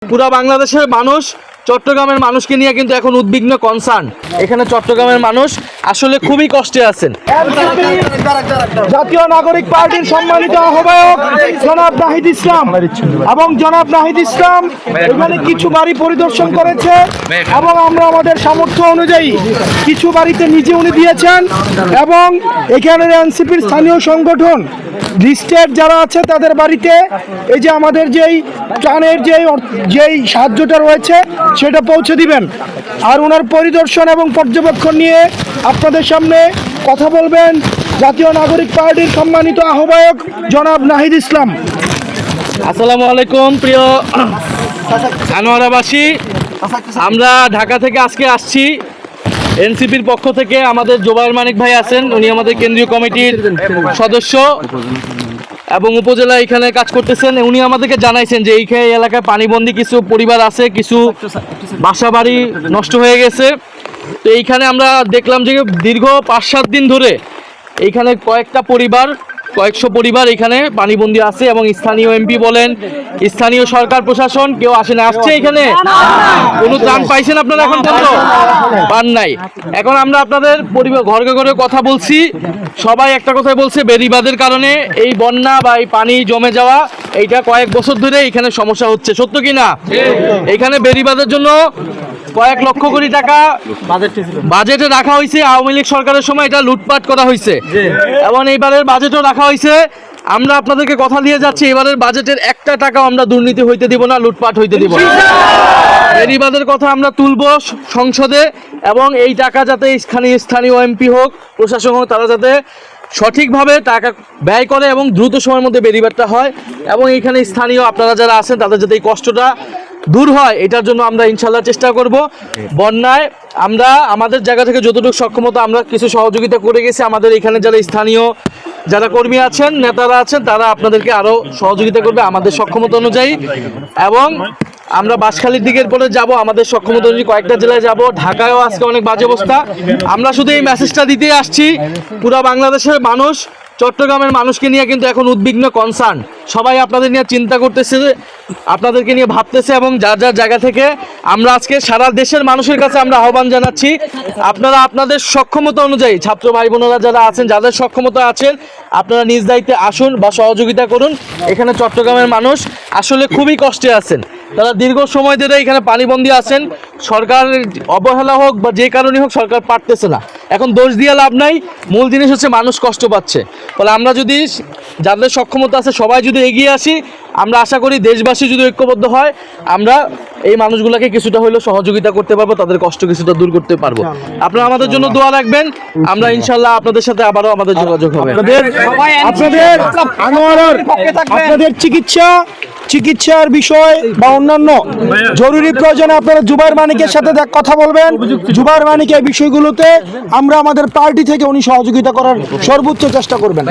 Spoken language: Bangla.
পুরো বাংলাদেশের মানুষ চট্টগ্রামের মানুষকে নিয়ে কিন্তু এখন উদ্বিগ্ন, কনসার্ন। এখানে চট্টগ্রামের মানুষ আসলে খুবই কষ্টে আছেন। জাতীয় নাগরিক পার্টির সম্মানিত আহ্বায়ক জনাব নাহিদ ইসলাম এবং জনাব নাহিদ ইসলাম এখানে কিছু বাড়ি পরিদর্শন করেছে এবং আমরা আমাদের সামর্থ্য অনুযায়ী কিছু বাড়িতে নিজে উনি দিয়েছেন এবং এখানের এনসিপির স্থানীয় সংগঠন লিস্টেড যারা আছে তাদের বাড়িতে এই যে আমাদের যেই ত্রাণের যেই সাহায্যটা রয়েছে সেটা পৌঁছে দিবেন। আর ওনার পরিদর্শন এবং পর্যবেক্ষণ নিয়ে আপনাদের সামনে কথা বলবেন জাতীয় নাগরিক পার্টির সম্মানিত আহ্বায়ক জনাব নাহিদ ইসলাম। আসসালামু আলাইকুম প্রিয় আনোয়ারাবাসী, আমরা ঢাকা থেকে আজকে আসছি। এনসিপির পক্ষ থেকে আমাদের জোবায়ের মানিক ভাই আছেন, উনি আমাদের কেন্দ্রীয় কমিটির সদস্য এবং উপজেলা এখানে কাজ করতেছেন। উনি আমাদেরকে জানাইছেন যে এইখানে এলাকায় পানিবন্দী কিছু পরিবার আছে, কিছু বাসা বাড়ি নষ্ট হয়ে গেছে। তো এইখানে আমরা দেখলাম যে দীর্ঘ 5-7 দিন ধরে এইখানে কয়েকশো পরিবার এখানে পানিবন্দী আছে এবং স্থানীয় এমপি বলেন, স্থানীয় সরকার প্রশাসন কেউ আসে না। আসছে এখানে কোনো ত্রাণ পাইছেন আপনারা এখন পর্যন্ত? পান নাই। এখন আমরা আপনাদের পরিবার ঘরে ঘরে কথা বলছি, সবাই একটা কথাই বলছে, বেড়িবাঁধের কারণে এই বন্যা বা এই পানি জমে যাওয়া এইটা কয়েক বছর ধরে এখানে সমস্যা হচ্ছে। সত্য কি না? এখানে বেড়িবাঁধের জন্য কয়েক লক্ষ কোটি টাকা বাজেটে রাখা হয়েছে। আওয়ামী লীগ সরকারের সময় এটা লুটপাট করা হয়েছে এবং এইবারের বাজেটও রাখা হয়েছে। আমরা আপনাদেরকে কথা দিয়ে যাচ্ছি, এবারের বাজেটের একটা টাকাও আমরা দুর্নীতি হইতে দিব না, লুটপাট হইতে দিব না। বেড়িবাঁধের কথা আমরা তুলব সংসদে এবং এই টাকা যাতে স্থানীয় এমপি হোক, প্রশাসন হোক, তারা যাতে সঠিকভাবে টাকা ব্যয় করে এবং দ্রুত সময়ের মধ্যে বেড়িবাঁধটা হয় এবং এইখানে স্থানীয় আপনারা যারা আছেন তাদের যাতে এই কষ্টটা দূর হয়, এটার জন্য আমরা ইনশাল্লাহ চেষ্টা করব। বন্যায় আমরা আমাদের জায়গা থেকে যতটুকু সক্ষমতা আমরা কিছু সহযোগিতা করে গেছি। আমাদের এখানে যারা স্থানীয় যারা কর্মী আছেন, নেতারা আছেন, তারা আপনাদেরকে আরও সহযোগিতা করবে আমাদের সক্ষমতা অনুযায়ী। এবং আমরা বাঁশখালীর দিকের পরে যাব, আমাদের সক্ষমতা অনুযায়ী কয়েকটা জেলায় যাব। ঢাকায়ও আজকে অনেক বাজে অবস্থা। আমরা শুধু এই মেসেজটা দিতে আসছি, পুরো বাংলাদেশের মানুষ চট্টগ্রামের মানুষকে নিয়ে কিন্তু এখন উদ্বিগ্ন, কনসার্ন। সবাই আপনাদের নিয়ে চিন্তা করতেছে, আপনাদেরকে নিয়ে ভাবতেছে এবং যার যার জায়গা থেকে আমরা আজকে সারা দেশের মানুষের কাছে আমরা আহ্বান জানাচ্ছি, আপনারা আপনাদের সক্ষমতা অনুযায়ী, ছাত্র ভাই বোনেরা যারা আছেন, যাদের সক্ষমতা আছেন, আপনারা নিজ দায়িত্বে আসুন বা সহযোগিতা করুন। এখানে চট্টগ্রামের মানুষ আসলে খুবই কষ্টে আছেন। তারা দীর্ঘ সময় ধরে এখানে পানিবন্দী আছেন। সরকারের অবহেলা হোক বা যে কারণে হোক, সরকার পারতেছে না। এখন দোষ দিয়ে লাভ নাই, মূল জিনিস হচ্ছে মানুষ কষ্ট পাচ্ছে। ফলে আমরা যদি যাদের সক্ষমতা আছে সবাই যদি এগিয়ে আসি, আমরা আশা করি দেশবাসী যদি ঐক্যবদ্ধ হয়, আমরা এই মানুষগুলোকে কিছুটা হলেও সহযোগিতা করতে পারবো, তাদের কষ্ট কিছুটা দূর করতে পারবো। আপনারা আমাদের জন্য দোয়া রাখবেন, আমরা ইনশাল্লাহ আপনাদের সাথে আবারও আমাদের যোগাযোগ হবে। আপনাদের চিকিৎসার বিষয় বা অন্যান্য জরুরি প্রয়োজনে আপনারা জুবায়ের মানিকের সাথে কথা বলবেন। জুবায়ের মানিক এই বিষয়গুলোতে আমরা আমাদের পার্টি থেকে উনি সহযোগিতা করার সর্বোচ্চ চেষ্টা করবেন।